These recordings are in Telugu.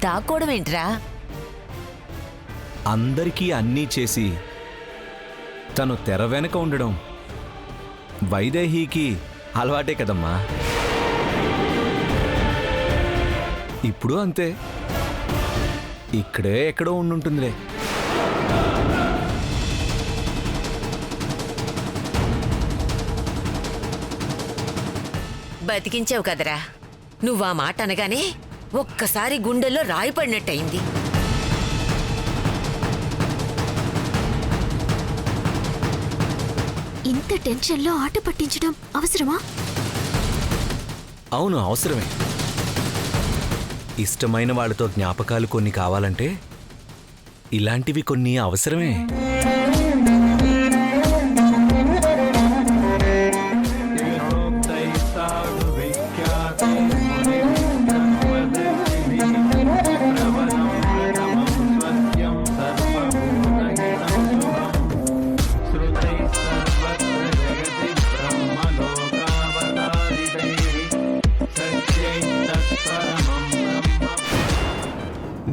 దాక్కోవడమేంట్రా? అందరికీ అన్నీ చేసి తను తెర వెనక ఉండడం వైదేహికి అలవాటే కదమ్మా. ఇప్పుడు అంతే, ఇక్కడే ఎక్కడో ఉండుంటుందిలే. బతికించావు కదరా. నువ్వా మాట అనగానే ఒక్కసారి గుండెల్లో రాయి పడినట్టయింది. ఇంత టెన్షన్లో ఆట పట్టించడం అవసరమా? అవును, అవసరమే. ఇష్టమైన వాళ్ళతో జ్ఞాపకాలు కొన్ని కావాలంటే ఇలాంటివి కొన్ని అవసరమే.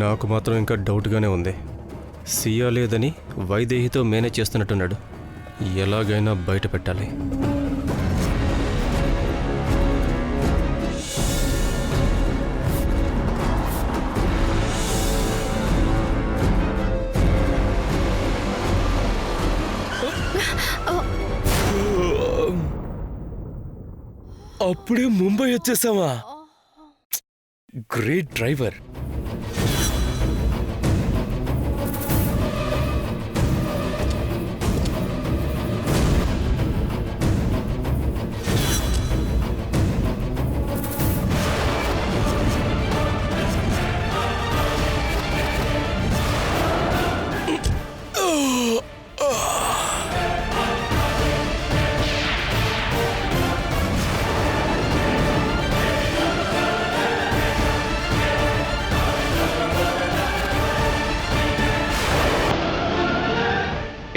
నాకు మాత్రం ఇంకా డౌట్గానే ఉంది. సియా లేదని వైదేహితో మేనేజ్ చేస్తున్నట్టున్నాడు. ఎలాగైనా బయట పెట్టాలి. అప్పుడే ముంబై వచ్చేసావా? Great driver.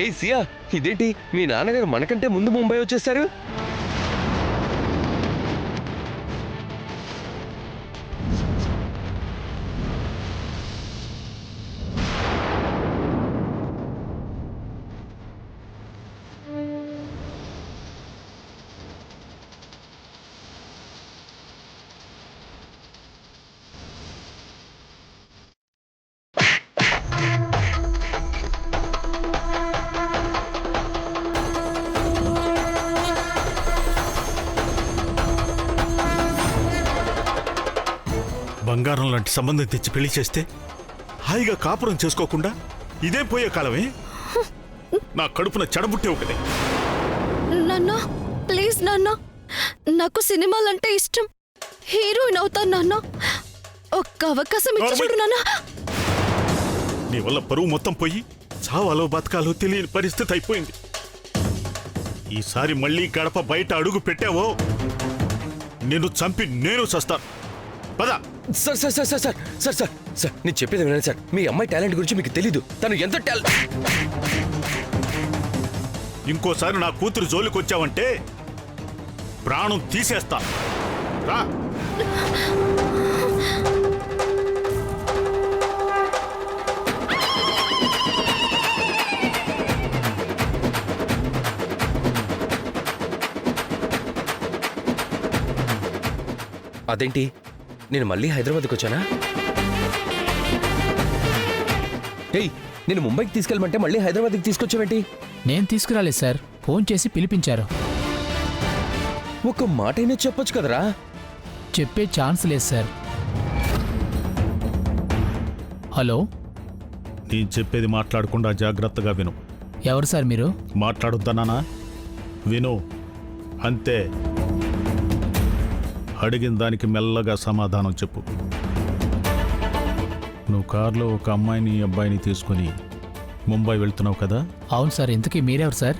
ఏ సియా, ఇదేంటి మీ నాన్నగారు మనకంటే ముందు ముంబై వచ్చేసారు? బంగారం లాంటి సంబంధం తెచ్చి పెళ్లి చేస్తే హాయిగా కాపురం చేసుకోకుండా ఇదే పోయే కాలమే. నా కడుపున చెడబుట్టే ఒకటే. నాన్న ప్లీజ్ నాన్న, నాకు సినిమాలంటే ఇష్టం. హీరోయిన్ అవుతాను నాన్న. ఒక్క అవకాశం ఇచ్చి చూడు నాన్న. నీ వల్ల పరువు మొత్తం పోయి చావాలో బతకాలో తెలియని పరిస్థితి అయిపోయింది. ఈసారి మళ్ళీ గడప బయట అడుగు పెట్టావో నిన్ను చంపి నేను చస్తాను. పదా. Sir sir sir sir sir sir sir sir నేను చెప్పేది వినండి సార్. మీ అమ్మాయి టాలెంట్ గురించి మీకు తెలీదు. తను ఎంత టాలెంట్. ఇంకోసారి నా కూతురు జోలికి వచ్చావంటే ప్రాణం తీసేస్తా. రా. అదేంటి, నేను మళ్ళీ హైదరాబాద్కి వచ్చానా? ఏయ్, నేను ముంబైకి తీసుకెళ్ళమంటే మళ్ళీ హైదరాబాద్కి తీసుకొచ్చావేంటి? నేను తీసుకురాలేదు సార్, ఫోన్ చేసి పిలిపించారు. ఒక మాటైనా చెప్పొచ్చు కదరా. చెప్పే ఛాన్స్ లేదు సార్. హలో, నేను చెప్పేది మాట్లాడకుండా జాగ్రత్తగా విను. ఎవరు సార్ మీరు? మాట్లాడొద్దన్నానా? విను అంతే. అడిగిన దానికి మెల్లగా సమాధానం చెప్పు. నువ్వు కారులో ఒక అమ్మాయిని అబ్బాయిని తీసుకుని ముంబై వెళ్తున్నావు కదా? అవును సార్. ఇంతకీ మీరెవరు సార్?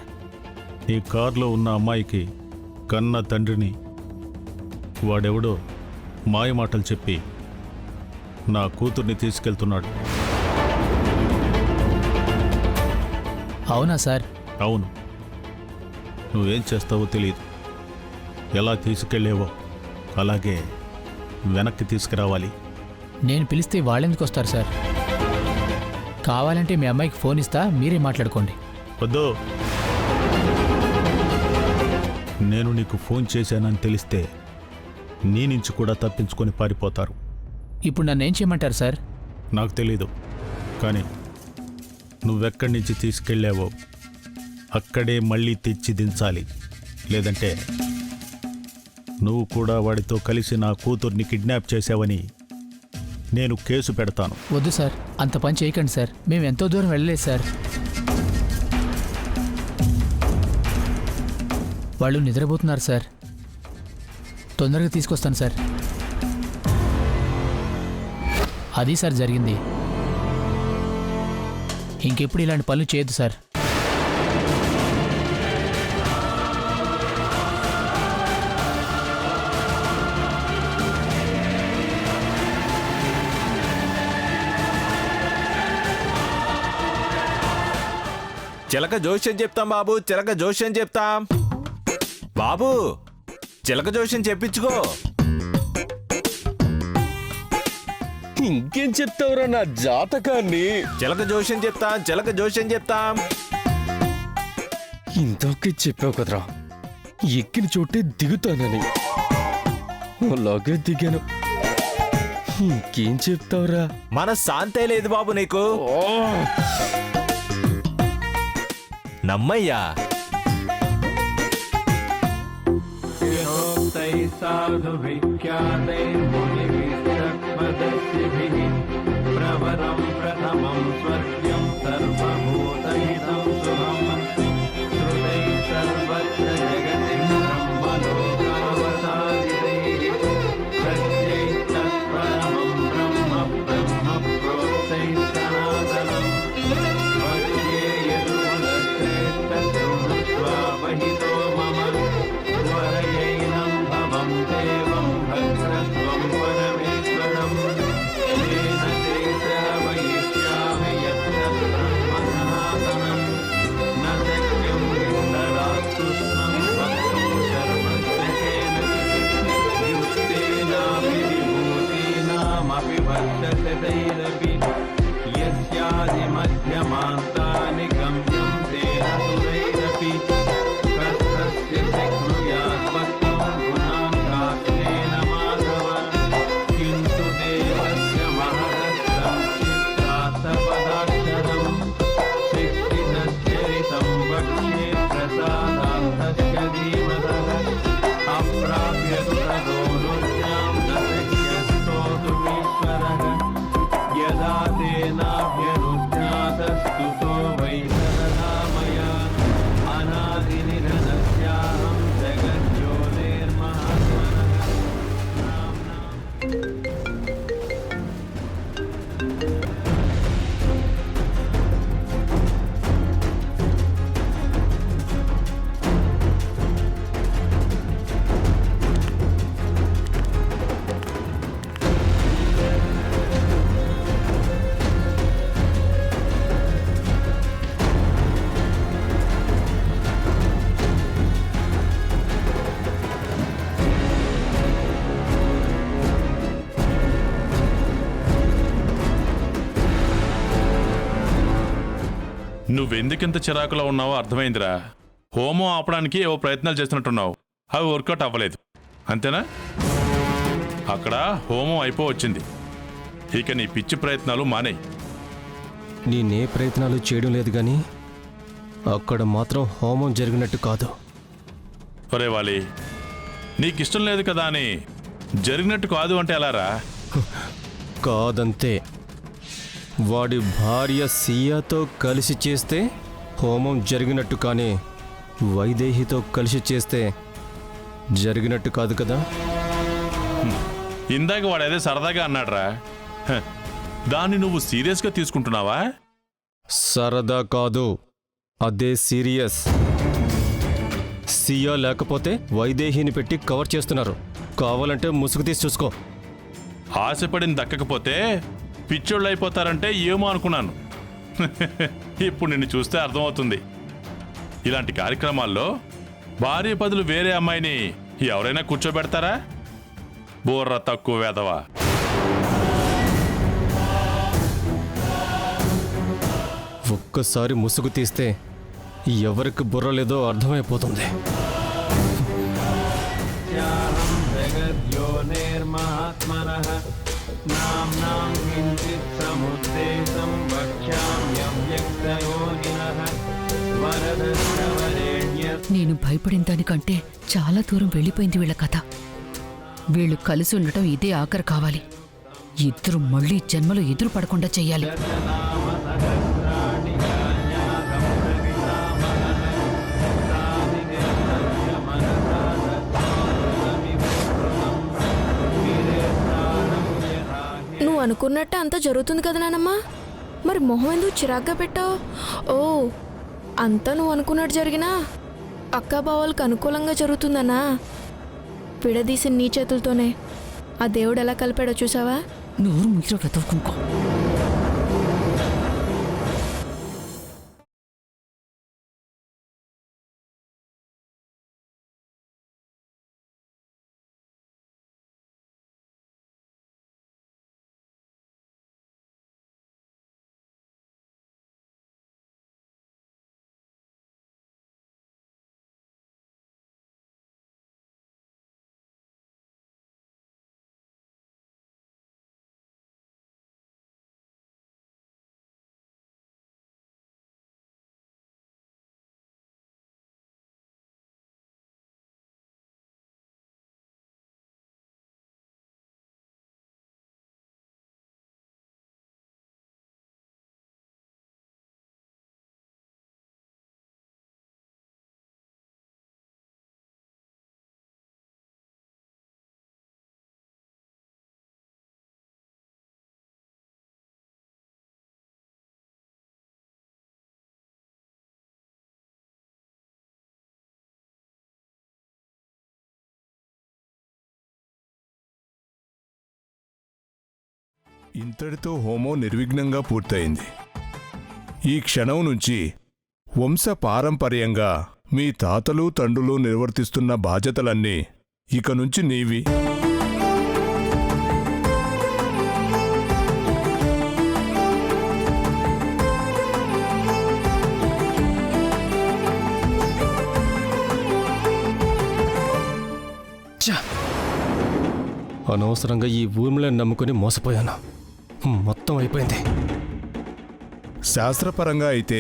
నీ కారులో ఉన్న అమ్మాయికి కన్న తండ్రిని వాడెవడో మాయమాటలు చెప్పి నా కూతుర్ని తీసుకెళ్తున్నాడు. అవునా సార్? అవును. నువ్వేం చేస్తావో తెలియదు. ఎలా తీసుకెళ్ళేవో అలాగే వెనక్కి తీసుకురావాలి. నేను పిలిస్తే వాళ్ళెందుకు వస్తారు సార్? కావాలంటే మీ అమ్మాయికి ఫోన్ ఇస్తా, మీరే మాట్లాడుకోండి. వద్దు. నేను నీకు ఫోన్ చేశానని తెలిస్తే నీ నుంచి కూడా తప్పించుకొని పారిపోతారు. ఇప్పుడు నన్ను ఏం చేయమంటారు సార్? నాకు తెలీదు, కానీ నువ్వెక్కడి నుంచి తీసుకెళ్ళావో అక్కడే మళ్ళీ తెచ్చి దించాలి. లేదంటే నువ్వు కూడా వాడితో కలిసి నా కూతుర్ని కిడ్నాప్ చేశావని నేను కేసు పెడతాను. వద్దు సార్, అంత పని చేయకండి సార్. మేము ఎంతో దూరం వెళ్ళలేదు సార్. వాళ్ళు నిద్రపోతున్నారు సార్. తొందరగా తీసుకొస్తాను సార్. అది సార్ జరిగింది. ఇంకెప్పుడు ఇలాంటి పనులు చేయొద్దు సార్. చిలక జోష్యం చెప్తాం బాబు, చిలక జోష్యం చెప్తాం బాబు, చిలక జోష్యం చెప్పించుకో. ఇంకేం చెప్తావురా నా జాతకాన్ని? చిలక జోష్యం చెప్తాం, చిలక జోష్యం చెప్తాం. ఇంతకే చెప్పావు కదరా ఎక్కిన చోటే దిగుతానని. అలాగే దిగాను. ఇంకేం చెప్తావురా? మన శాంతే లేదు బాబు నీకు. నమ్మయ్యా. ప్రవరం ప్రథమం స్వర్గ్యం సర్వభూతహితం శుభం శ్రుతై సర్వత్ర జగతి బ్రహ్మలోకావసాదితైః సత్యై తత్పరమం బ్రహ్మ బ్రహ్మ ప్రోక్తై సనాతనం వక్ష్యే యదువలశ్రేష్ఠశృణుష్వావహితో మమ వరయైనం భవం దేవం భద్రత్వం పరమేశ్వరం తేన తే సేవయిష్యామి యత్తత్బ్రహ్మసనాతనం న శక్యం విస్తరాత్తుష్ణం భక్తో శర్మస్య కేనచిత్ యుక్తేనాపి విభూతీనామపి వర్ధతే తైరపి యస్యాదిమధ్యమాంతాని గమ్యం తేన సురైరపి కస్తస్య శక్నుయాత్ భక్తో గుణాన్ కాస్నేన మాధవ కింతు దేవస్య మహదస్తం చిత్తార్థపదాక్షరం శక్తితశ్చరితం వక్ష్యే ప్రసాదార్థస్య ధీమతః అప్రాప్యతు తదోనుజ్ఞాం న శక్యస్తోతుమీశ్వరః యదా తేనాభ్యనుజ్ఞాతస్తుతో వై సరదామయా అనాదినిధనస్యాహం జగజ్యోతిర్మహాత్మనః నామ్నా. నువ్వెందుకింత చిరాకులో ఉన్నావో అర్థమైందిరా. హోమం ఆపడానికి ఏవో ప్రయత్నాలు చేస్తున్నట్టున్నావు, అవి వర్కౌట్ అవ్వలేదు అంతేనా? అక్కడ హోమం అయిపోవచ్చింది, ఇక నీ పిచ్చి ప్రయత్నాలు మానేయి. నేనే ప్రయత్నాలు చేయడం లేదు కానీ అక్కడ మాత్రం హోమం జరిగినట్టు కాదు. ఒరే వాలి, నీకిష్టం లేదు కదా అని జరిగినట్టు కాదు అంటే ఎలారా? కాదంతే. వాడి భార్య సియాతో కలిసి చేస్తే హోమం జరిగినట్టు, కానీ వైదేహితో కలిసి చేస్తే జరిగినట్టు కాదు కదా. ఇందాక వాడేదే సరదాగా అన్నాడ్రా, దాన్ని నువ్వు సీరియస్గా తీసుకుంటున్నావా? సరదా కాదు, అదే సీరియస్. సియా లేకపోతే వైదేహిని పెట్టి కవర్ చేస్తున్నారు. కావాలంటే ముసుగు తీసి చూసుకో. ఆశపడింది దక్కకపోతే పిచ్చోళ్ళు అయిపోతారంటే ఏమో అనుకున్నాను. ఇప్పుడు నిన్ను చూస్తే అర్థమవుతుంది. ఇలాంటి కార్యక్రమాల్లో భార్య బదులు వేరే అమ్మాయిని ఎవరైనా కూర్చోబెడతారా? బోర్ర తక్కువ వేదవా. ఒక్కసారి ముసుగు తీస్తే ఎవరికి బుర్ర లేదో అర్థమైపోతుంది. ह्याहं जगद्योनिर्महात्मनः नाम्नां किञ्चित् समुद्देशं वक्ष्याम्यव्यक्तयोनिनः वरदस्य वरेण्य నేను భయపడిన దానికంటే చాలా దూరం వెళ్ళిపోయింది వీళ్ళ కథ. వీళ్ళు కలిసి ఉండటం ఇదే ఆఖరు కావాలి. ఇద్దరు మళ్ళీ జన్మలో ఎదురు పడకుండా చెయ్యాలి. सहस्राणि कान्याकं प्रवितामहः साधिनिर्तस्य मनसा నువ్వు అనుకున్నట్టే అంతా జరుగుతుంది కదా నానమ్మా. మరి మొహం ఎందుకు చిరాగ్గా పెట్టావు? ఓ, అంతా నువ్వు అనుకున్నట్టు జరిగినా అక్క బావలకు అనుకూలంగా జరుగుతుందన్నా. విడదీసిన నీ చేతులతోనే ఆ దేవుడు ఎలా కలిపాడో చూసావా? నోరు ముగిలో వెతుక్కుంకో. ఇంతటితో హోమం నిర్విఘ్నంగా పూర్తయింది. ఈ క్షణం నుంచి వంశపారంపర్యంగా మీ తాతలు తండ్రులు నిర్వర్తిస్తున్న బాధ్యతలన్నీ ఇక నుంచి నీవి. అనవసరంగా ఈ ఊర్మిళని నమ్ముకుని మోసపోయాను. మొత్తం అయిపోయింది. శాస్త్రపరంగా అయితే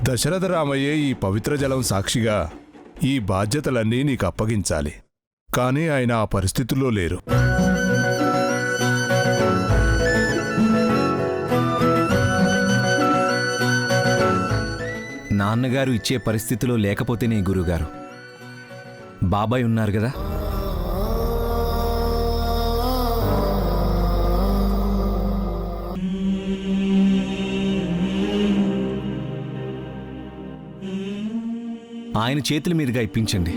దశరథ రామయ్యే ఈ పవిత్ర జలం సాక్షిగా ఈ బాధ్యతలన్నీ నీకు అప్పగించాలి. కానీ ఆయన ఆ పరిస్థితుల్లో లేరు. నాన్నగారు ఇచ్చే పరిస్థితిలో లేకపోతేనే గురుగారు. బాబాయ్ ఉన్నారు కదా. ఆయన చేతుల మీదుగా ఇప్పించండి.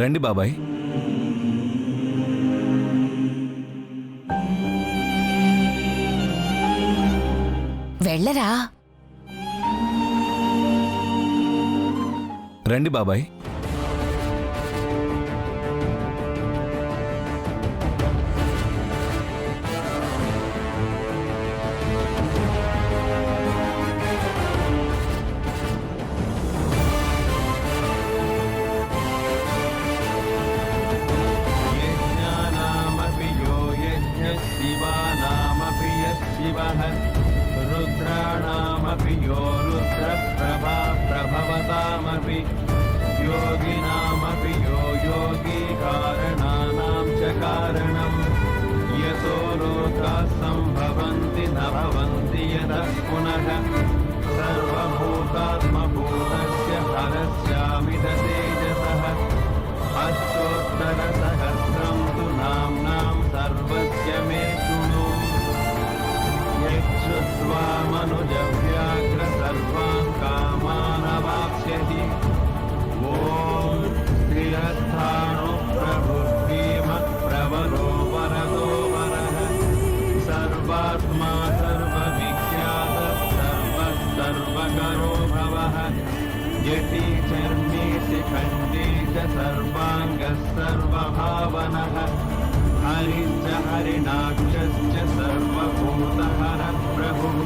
రండి బాబాయ్. వెళ్ళరా. రండి బాబాయ్. यज्ञानामपि यो यज्ञः शिवानामपि यः शिवः रुद्राणामपि यो रुद्रप्रभा प्रभवतामपि योगिनामपि यो योगी कारणानां च कारणम् यतो लोकाः सम्भवन्ति न भवन्ति यतः पुनः सर्वभूतात्मभूतस्य हरस्यामित तेजसः अष्टोत्तरसहस्रं तु नाम्नां सर्वस्य मे शृणु यच्छ्रुत्वा मनुजव्याघ्र सर्वान् कामानवाप्स्यति ॐ स्थिरस्थाणु प्रभुर्भीमप्रवरो वरदो वरः सर्वात्मा सर्वविख्यातः सर्वकरो भवः यति चर्मी शिखण्डी च सर्वाङ्ग सर्वज्ञः सर्वभावनः हरिश्च हरिणाक्षश्च सर्वभूतहरः प्रभुः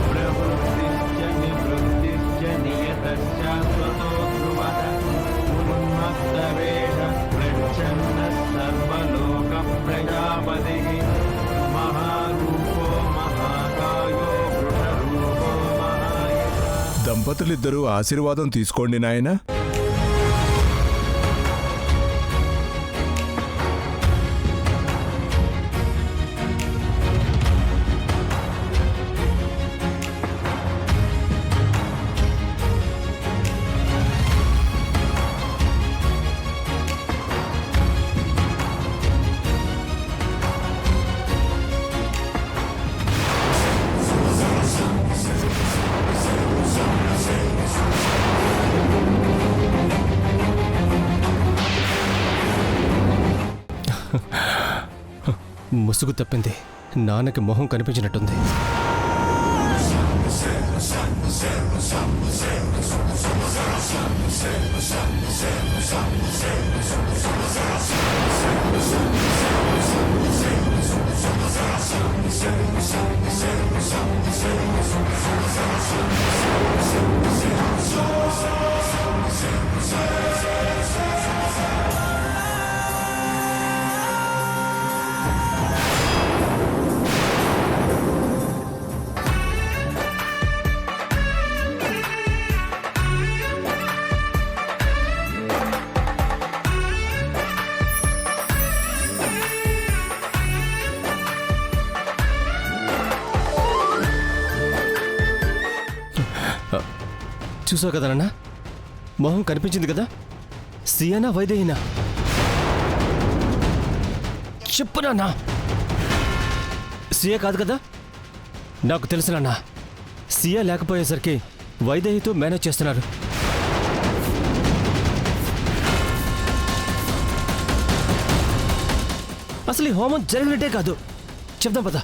प्रवृत्तिश्च निवृत्तिश्च नियतश्च स्वतो ध्रुवः उन्मत्तवेषः प्रच्छन्नः सर्वलोकप्रजापतिः महारूपो महाकायो वृषरूपो महायशः। దంపతులిద్దరూ ఆశీర్వాదం తీసుకోండి నాయనా. ముసుగు తప్పింది. నాన్నకి మొహం కనిపించినట్టుంది. చూసావు కదా నాన్న, మొహం కనిపించింది కదా. సియానా వైదేహినా చెప్పు నాన్న. సియా కాదు కదా. నాకు తెలుసు నాన్న, సియా లేకపోయేసరికి వైదేహితో మేనేజ్ చేస్తున్నారు. అసలు ఈ హోమం జరిగినట్టే కాదు. చెప్దాం పద.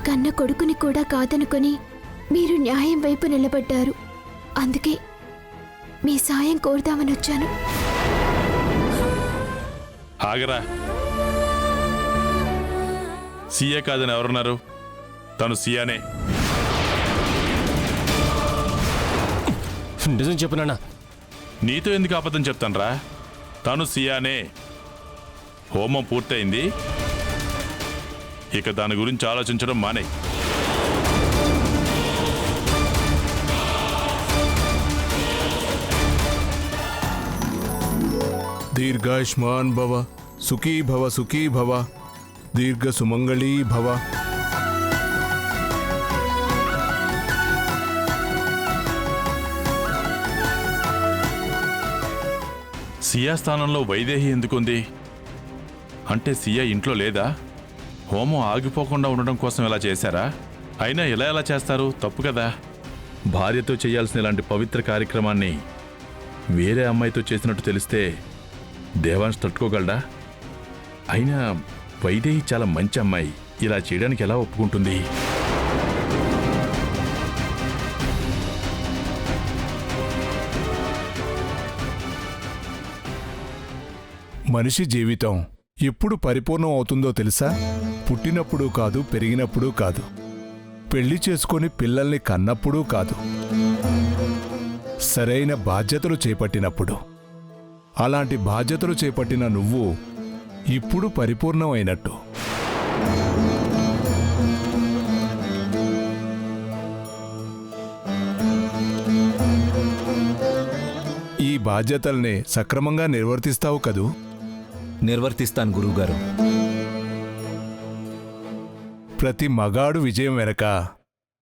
కన్న కొడుకుని కూడా కాదనుకొని మీరు న్యాయం వైపు నిలబడ్డారు. అందుకే మీ సాయం కోరుదామని వచ్చాను. ఆగరా. సీఏ కాదని ఎవరున్నారు? తను సీయానే. నిజం చెప్పు నాన్న. నీతో ఎందుకు అబద్ధం చెప్తానురా? తను సీయానే. హోమం పూర్తయింది. ఇక దాని గురించి ఆలోచించడం మానే. దీర్ఘాయుష్మాన్ భవ, సుఖీ భవ, సుఖీ భవ, దీర్ఘ సుమంగళీ భవ. సియా స్థానంలో వైదేహి ఎందుకుంది? అంటే సియా ఇంట్లో లేదా? హోమం ఆగిపోకుండా ఉండడం కోసం ఇలా చేశారా? అయినా ఎలా చేస్తారు? తప్పు కదా. భార్యతో చేయాల్సిన ఇలాంటి పవిత్ర కార్యక్రమాన్ని వేరే అమ్మాయితో చేసినట్టు తెలిస్తే దేవాంశ్ తట్టుకోగలడా? అయినా వైదేహి చాలా మంచి అమ్మాయి. ఇలా చేయడానికి ఎలా ఒప్పుకుంటుంది? మనిషి జీవితం ఎప్పుడు పరిపూర్ణం అవుతుందో తెలుసా? పుట్టినప్పుడు కాదు, పెరిగినప్పుడు కాదు, పెళ్లి చేసుకొని పిల్లల్ని కన్నప్పుడూ కాదు, సరైన బాధ్యతలు చేపట్టినప్పుడు. అలాంటి బాధ్యతలు చేపట్టిన నువ్వు ఇప్పుడు పరిపూర్ణమైనట్టు. ఈ బాధ్యతల్ని సక్రమంగా నిర్వర్తిస్తావు కదూ? నిర్వర్తిస్తాను గురువుగారు. ప్రతి మగాడు విజయం వెనక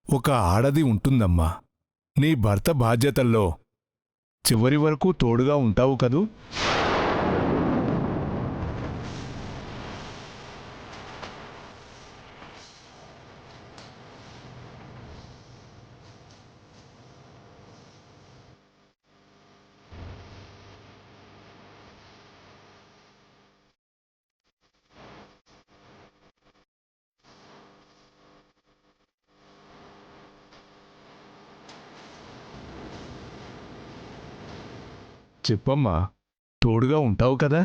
ఒక ఆడది ఉంటుందమ్మా. నీ భర్త బాధ్యతల్లో చివరి వరకు తోడుగా ఉంటావు కదూ? చెప్పమ్మా. తోడుగా ఉంటావు కదా